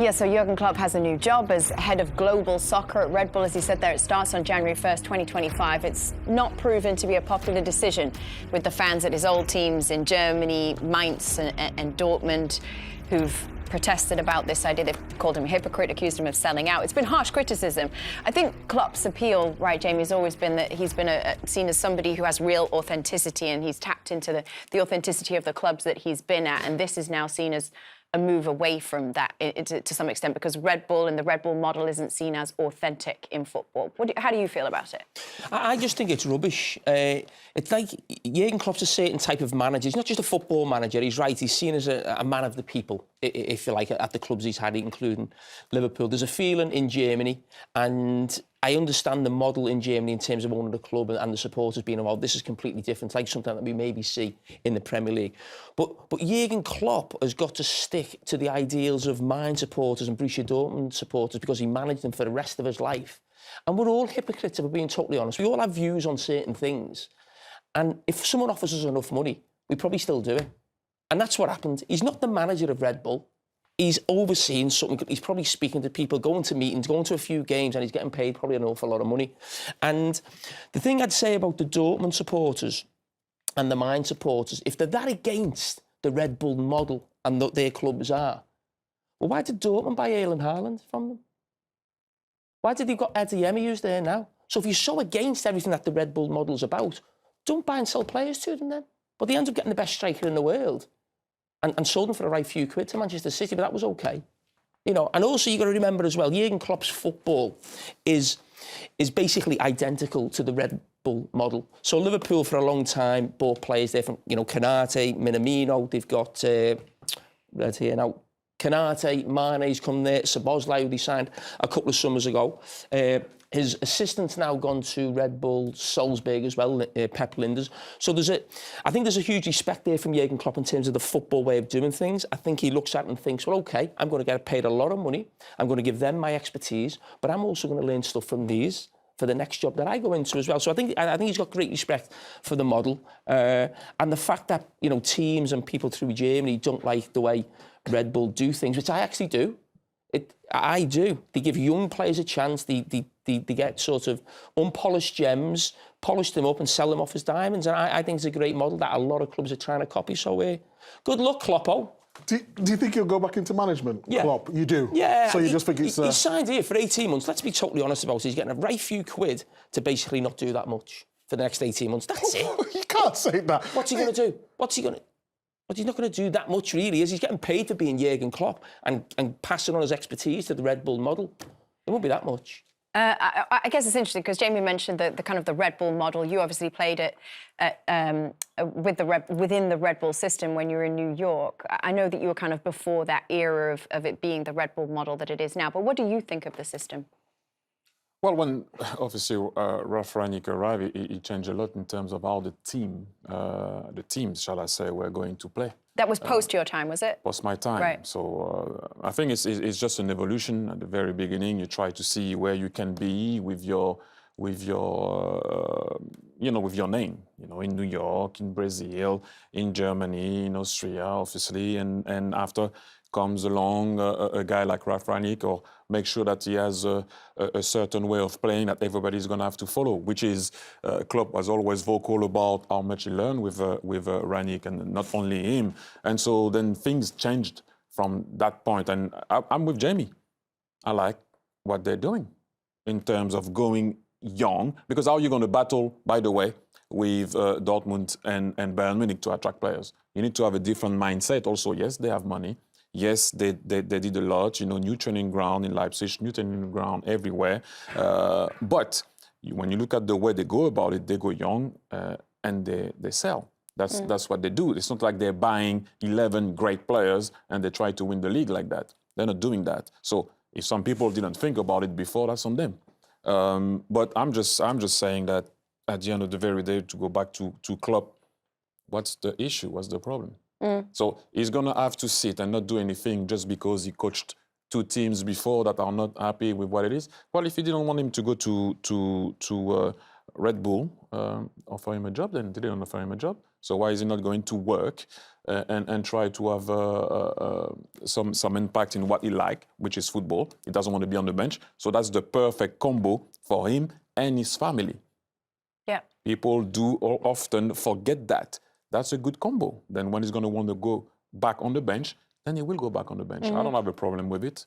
Yeah, so Jürgen Klopp has a new job as head of global soccer at Red Bull. As he said there, it starts on January 1st, 2025. It's not proven to be a popular decision with the fans at his old teams in Germany, Mainz and Dortmund, who've protested about this idea. They've called him a hypocrite, accused him of selling out. It's been harsh criticism. I think Klopp's appeal, right, Jamie, has always been that he's been seen as somebody who has real authenticity, and he's tapped into the authenticity of the clubs that he's been at, and this is now seen as a move away from that to some extent, because Red Bull and the Red Bull model isn't seen as authentic in football. How do you feel about it? I just think it's rubbish. It's like Jürgen Klopp's a certain type of manager. He's not just a football manager. He's right. He's seen as a man of the people, if you like, at the clubs he's had, including Liverpool. There's a feeling in Germany, and I understand the model in Germany in terms of owning the club and the supporters being involved. This is completely different, like something that we maybe see in the Premier League. But Jürgen Klopp has got to stick to the ideals of Mainz supporters and Borussia Dortmund supporters, because he managed them for the rest of his life. And we're all hypocrites, if we're being totally honest. We all have views on certain things. And if someone offers us enough money, we probably still do it. And that's what happened. He's not the manager of Red Bull. He's overseeing something. He's probably speaking to people, going to meetings, going to a few games, and he's getting paid probably an awful lot of money. And the thing I'd say about the Dortmund supporters and the Mainz supporters, if they're that against the Red Bull model and what their clubs are, well, why did Dortmund buy Erling Haaland from them? Why did they got Adeyemi who's there now? So if you're so against everything that the Red Bull model's about, don't buy and sell players to them then. But they end up getting the best striker in the world. And sold them for the right few quid to Manchester City, but that was okay. You know, and also you got to remember as well, Jürgen Klopp's football is basically identical to the Red Bull model. So Liverpool for a long time bought players there from, you know, Konate, Minamino. They've got right here now, Konate, Mane's come there, Szoboszlai, who they signed a couple of summers ago. His assistant's now gone to Red Bull Salzburg as well, Pep Linders. So I think there's a huge respect there from Jürgen Klopp in terms of the football way of doing things. I think he looks at it and thinks, well, OK, I'm going to get paid a lot of money. I'm going to give them my expertise, but I'm also going to learn stuff from these for the next job that I go into as well. So I think he's got great respect for the model. And the fact that, you know, teams and people through Germany don't like the way Red Bull do things, which I actually do. I do. They give young players a chance. They get sort of unpolished gems, polish them up and sell them off as diamonds. And I think it's a great model that a lot of clubs are trying to copy. So good luck, Kloppo. Do you think he'll go back into management, yeah. Klopp? You do? Yeah. So you just think it's... He signed here for 18 months. Let's be totally honest about it. He's getting a right few quid to basically not do that much for the next 18 months. That's it. You can't say that. What's he going to do? But he's not going to do that much, really, is he's getting paid for being Jürgen Klopp and passing on his expertise to the Red Bull model. It won't be that much. I guess it's interesting because Jamie mentioned the kind of the Red Bull model. You obviously played it within the Red Bull system when you were in New York. I know that you were kind of before that era of it being the Red Bull model that it is now. But what do you think of the system? Well, when obviously Ralf Rangnick arrived, he changed a lot in terms of how the teams, shall I say, were going to play. That was post your time, was it? Post my time. Right. So I think it's just an evolution. At the very beginning, you try to see where you can be with your name. You know, in New York, in Brazil, in Germany, in Austria, obviously, and after comes along a guy like Ralf Rangnick, or make sure that he has a certain way of playing that everybody's going to have to follow, which is Klopp was always vocal about how much he learned with Rangnick, and not only him. And so then things changed from that point. And I'm with Jamie. I like what they're doing in terms of going young, because how are you going to battle, by the way, with Dortmund and Bayern Munich to attract players? You need to have a different mindset also. Yes, they have money. Yes, they did a lot, you know, new training ground in Leipzig, new training ground everywhere. But when you look at the way they go about it, they go young and they sell. That's what they do. It's not like they're buying 11 great players and they try to win the league like that. They're not doing that. So if some people didn't think about it before, that's on them. But I'm just saying that at the end of the very day, to go back to Klopp, what's the issue? What's the problem? So he's going to have to sit and not do anything just because he coached two teams before that are not happy with what it is. Well, if he didn't want him to go to Red Bull, offer him a job, then they didn't offer him a job. So why is he not going to work and try to have some impact in what he likes, which is football. He doesn't want to be on the bench. So that's the perfect combo for him and his family. Yeah. People do often forget that. That's a good combo. Then when he's going to want to go back on the bench, then he will go back on the bench. I don't have a problem with it.